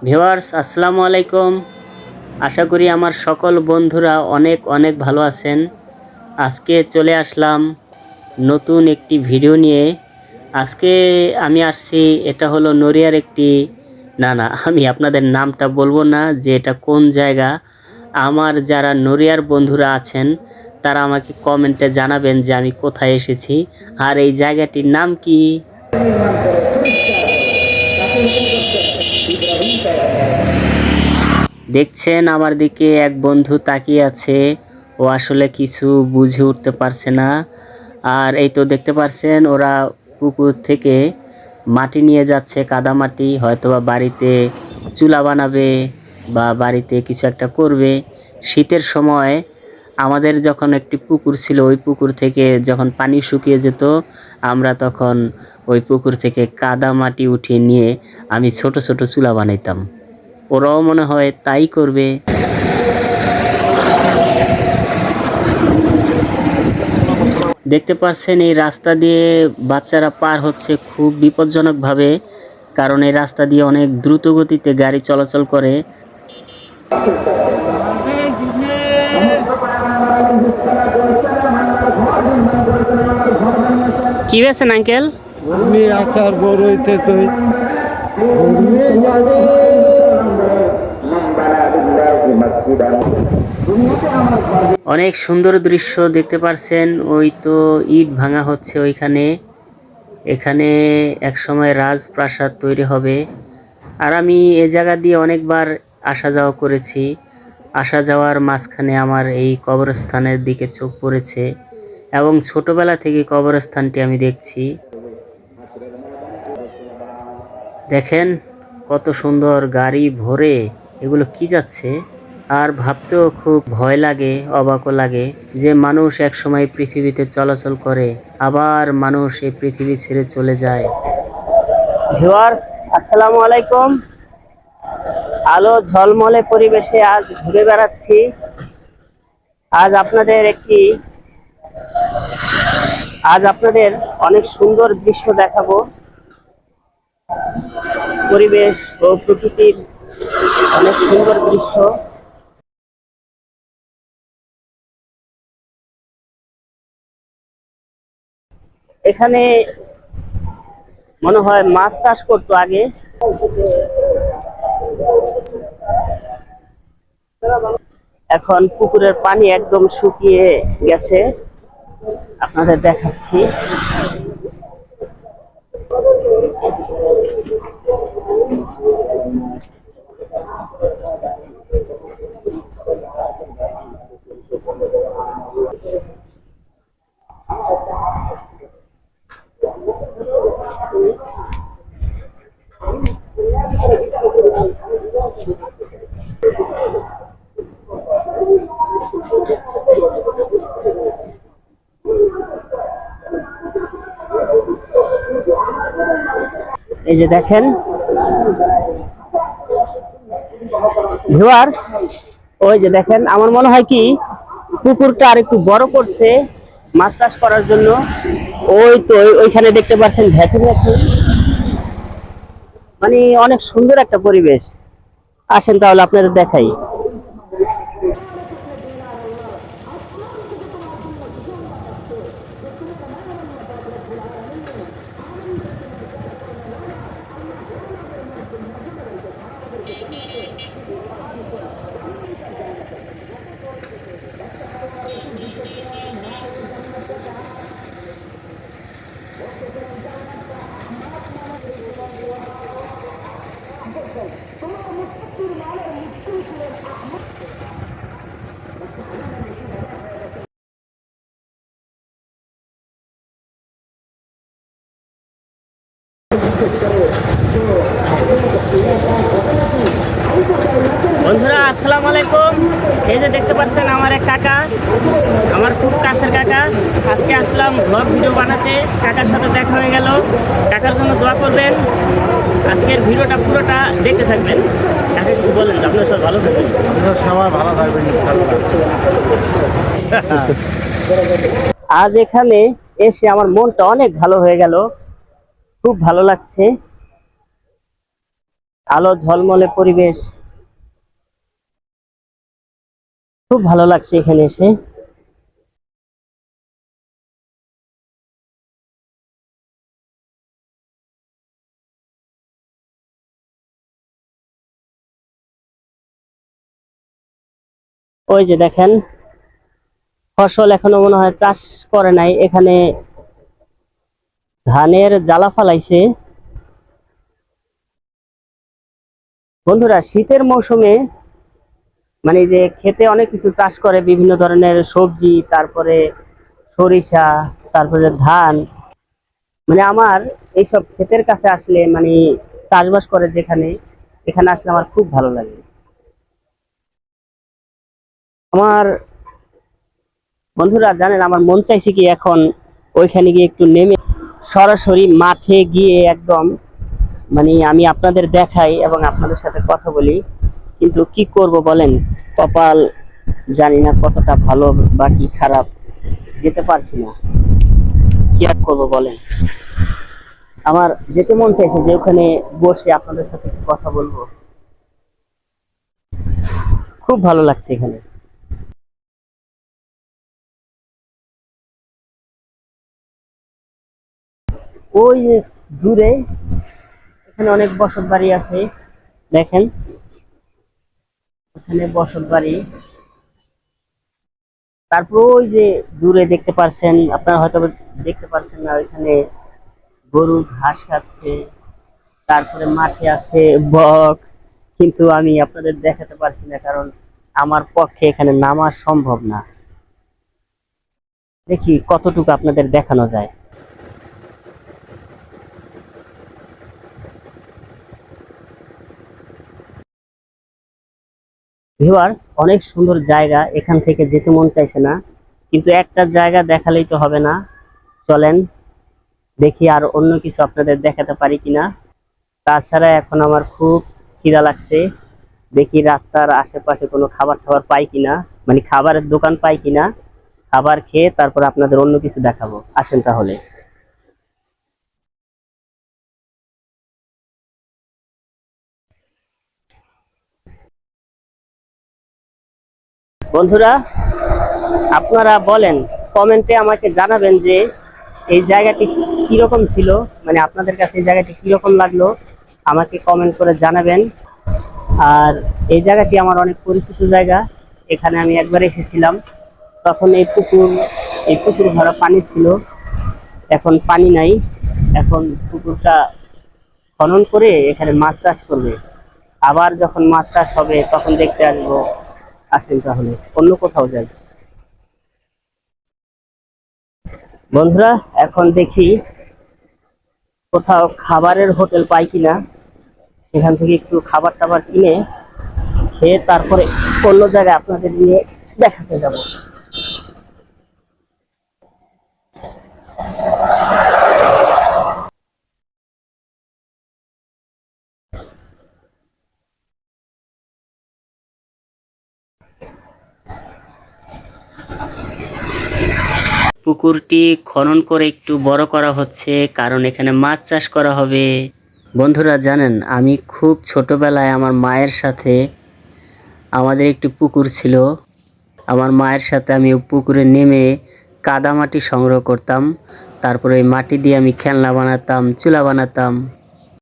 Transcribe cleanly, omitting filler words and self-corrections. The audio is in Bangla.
ভিউয়ার্স আসসালামু আলাইকুম। আশা করি আমার সকল বন্ধুরা অনেক অনেক ভালো আছেন। আজকে চলে আসলাম নতুন একটি ভিডিও নিয়ে। আজকে আমি আসছি, এটা হলো নড়িয়ার একটি না আমি আপনাদের নামটা বলবো না যে এটা কোন জায়গা। আমার যারা নড়িয়ার বন্ধুরা আছেন তারা আমাকে কমেন্টে জানাবেন যে আমি কোথায় এসেছি আর এই জায়গাটির নাম কি। দেখছেন আমার দিকে এক বন্ধু তাকিয়ে আছে, ও আসলে কিছু বুঝে উঠতে পারছে না। আর এই তো দেখতে পাচ্ছেন ওরা পুকুর থেকে মাটি নিয়ে যাচ্ছে, কাদা মাটি, হয়তোবা বাড়িতে চুলা বানাবে বা বাড়িতে কিছু একটা করবে। শীতের সময় আমাদের যখন একটি পুকুর ছিল, ওই পুকুর থেকে যখন পানি শুকিয়ে যেত আমরা তখন ওই পুকুর থেকে কাদা মাটি উঠিয়ে নিয়ে আমি ছোট ছোট চুলা বানাইতাম। ওরাও মনে হয় তাই করবে। দেখতে পাচ্ছেন এই রাস্তা দিয়ে বাচ্চারা পার হচ্ছে খুব বিপজ্জনকভাবে, কারণ এই রাস্তা দিয়ে অনেক দ্রুত গতিতে গাড়ি চলাচল করে। কি হয়েছেন আঙ্কেল? ঘুগনি আচার বড়ইতে তুই ঘুগনি জানে। অনেক সুন্দর দৃশ্য দেখতে পাচ্ছেন, ওই তো ইট ভাঙা হচ্ছে ওইখানে। এখানে একসময় রাজপ্রাসাদ তৈরি হবে। আর আমি এ জায়গা দিয়ে অনেকবার আসা যাওয়া করেছি। আসা যাওয়ার মাঝখানে আমার এই কবরস্থানের দিকে চোখ পড়েছে এবং ছোটবেলা থেকে কবরস্থানটি আমি দেখছি। দেখেন কত সুন্দর গাড়ি ভরে এগুলো কি যাচ্ছে। আর ভাবতেও খুব ভয় লাগে, অবাকও লাগে যে মানুষ একসময় পৃথিবীতে চলাচল করে, আবার মানুষ এই পৃথিবী ছেড়ে চলে যায়। ভিউয়ার্স আসসালামু আলাইকুম। আলো ঝলমলে পরিবেশে আজ ঘুরে বেড়াচ্ছি। আজ আপনাদের অনেক সুন্দর দৃশ্য দেখাবো, পরিবেশ ও প্রকৃতির অনেক সুন্দর দৃশ্য। এখানে মনে হয় মাছ চাষ করতো আগে। এখন পুকুরের পানি একদম শুকিয়ে গেছে, আপনাদের দেখাচ্ছি। এই যে দেখেন ভিউয়ার্স, ওই যে দেখেন, আমার মনে হয় কি পুকুরটা আর একটু বড় করছে মাছ চাষ করার জন্য। ওই তো ওইখানে দেখতে পাচ্ছেন ভেতরে মানে অনেক সুন্দর একটা পরিবেশ। আসেন তাহলে আপনাদের দেখাই। বন্ধুরা আসসালামু আলাইকুম। এই যে দেখতে পাচ্ছেন আমার এক কাকা, আমার খুব কাছের কাকা। আজকে আসলাম ব্লগ ভিডিও বানাতে, কাকার সাথে দেখা হয়ে গেল। কাকার জন্য দোয়া করবেন। আজকের ভিডিওটা পুরোটা দেখতে থাকবেন। কাকা কিছু বলেন, আপনার সব ভালো থাকবেন। সবাই ভালো থাকবেন ইনশাআল্লাহ। আজ এখানে এসে আমার মনটা অনেক ভালো হয়ে গেল, খুব ভালো লাগছে। আলো ঝলমলে পরিবেশ, খুব ভালো লাগছে এখানে এসে। ওই যে দেখেন, ফসল এখনো মনে হয় চাষ করে নাই, এখানে ধানের জ্বালা ফালাইছে। বন্ধুরা, শীতের মৌসুমে মানে যে ক্ষেতে অনেক কিছু চাষ করে, বিভিন্ন ধরনের সবজি, তারপরে সরিষা, তারপরে ধান। মানে আমার এইসব ক্ষেতের কাছে আসলে, মানে চাষবাস করে যেখানে, এখানে আসলে আমার খুব ভালো লাগে। আমার বন্ধুরা জানেন, আমার মন চাইছে কি এখন ওইখানে গিয়ে একটু নেমে সরাসরি মাঠে গিয়ে একদম, মানে আমি আপনাদের দেখাই এবং আপনাদের সাথে কথা বলি, কিন্তু কি করব বলেন, কপাল জানি না কতটা ভালো বা কি খারাপ, যেতে পারছি না। কি আর করবো বলেন, আমার যেতে মন চাইছে যে ওখানে বসে আপনাদের সাথে একটু কথা বলবো। খুব ভালো লাগছে এখানে। ওই যে দূরে এখানে অনেক বসত বাড়ি আছে, দেখেন ওখানে বসত বাড়ি। তারপর ওই যে দূরে দেখতে পারছেন, আপনারা হয়তো দেখতে পারছেন না, ওইখানে গরু ঘাস খাচ্ছে। তারপরে মাঠে আছে বক, কিন্তু আমি আপনাদের দেখাতে পারছি না, কারণ আমার পক্ষে এখানে নামা সম্ভব না। দেখি কতটুকু আপনাদের দেখানো যায়। ভিউয়ার্স, অনেক সুন্দর জায়গা, এখান থেকে যেতে মন চাইছে না, কিন্তু একটা জায়গা দেখালেই তো হবে না। চলেন দেখি আর অন্য কিছু আপনাদের দেখাতে পারি কিনা। তাছাড়া এখন আমার খুব খিদা লাগছে, দেখি রাস্তার আশেপাশে কোনো খাবার টাবার পাই কিনা, মানে খাবারের দোকান পাই কিনা। খাবার খেয়ে তারপর আপনাদের অন্য কিছু দেখাবো, আসেন তাহলে। বন্ধুরা, আপনারা বলেন, কমেন্টে আমাকে জানাবেন যে এই জায়গাটি কিরকম ছিল, মানে আপনাদের কাছে এই জায়গাটি কিরকম লাগলো, আমাকে কমেন্ট করে জানাবেন। আর এই জায়গাটি আমার অনেক পরিচিত জায়গা, এখানে আমি একবার এসেছিলাম, তখন এই পুকুর ভরা পানি ছিল, এখন পানি নাই। এখন পুকুরটা খনন করে এখানে মাছ চাষ করবে, আবার যখন মাছ চাষ হবে তখন দেখতে আসবো। আসেন তাহলে অন্য কোথাও যাই। বন্ধুরা, এখন দেখি কোথাও খাবারের হোটেল পাই কিনা, সেখান থেকে একটু খাবার টাবার কিনে খেয়ে তারপরে অন্য জায়গায় আপনাদের নিয়ে দেখাতে যাব। পুকুরটি খনন করে একটু বড় করা হচ্ছে, কারণ এখানে মাছ চাষ করা হবে। বন্ধুরা জানেন, আমি খুব ছোটবেলায় আমার মায়ের সাথে, আমাদের একটি পুকুর ছিল, আমার মায়ের সাথে আমি ওই পুকুরে নেমে কাদামাটি সংগ্রহ করতাম, তারপরে ওই মাটি দিয়ে আমি খেলনা বানাতাম, চুলা বানাতাম।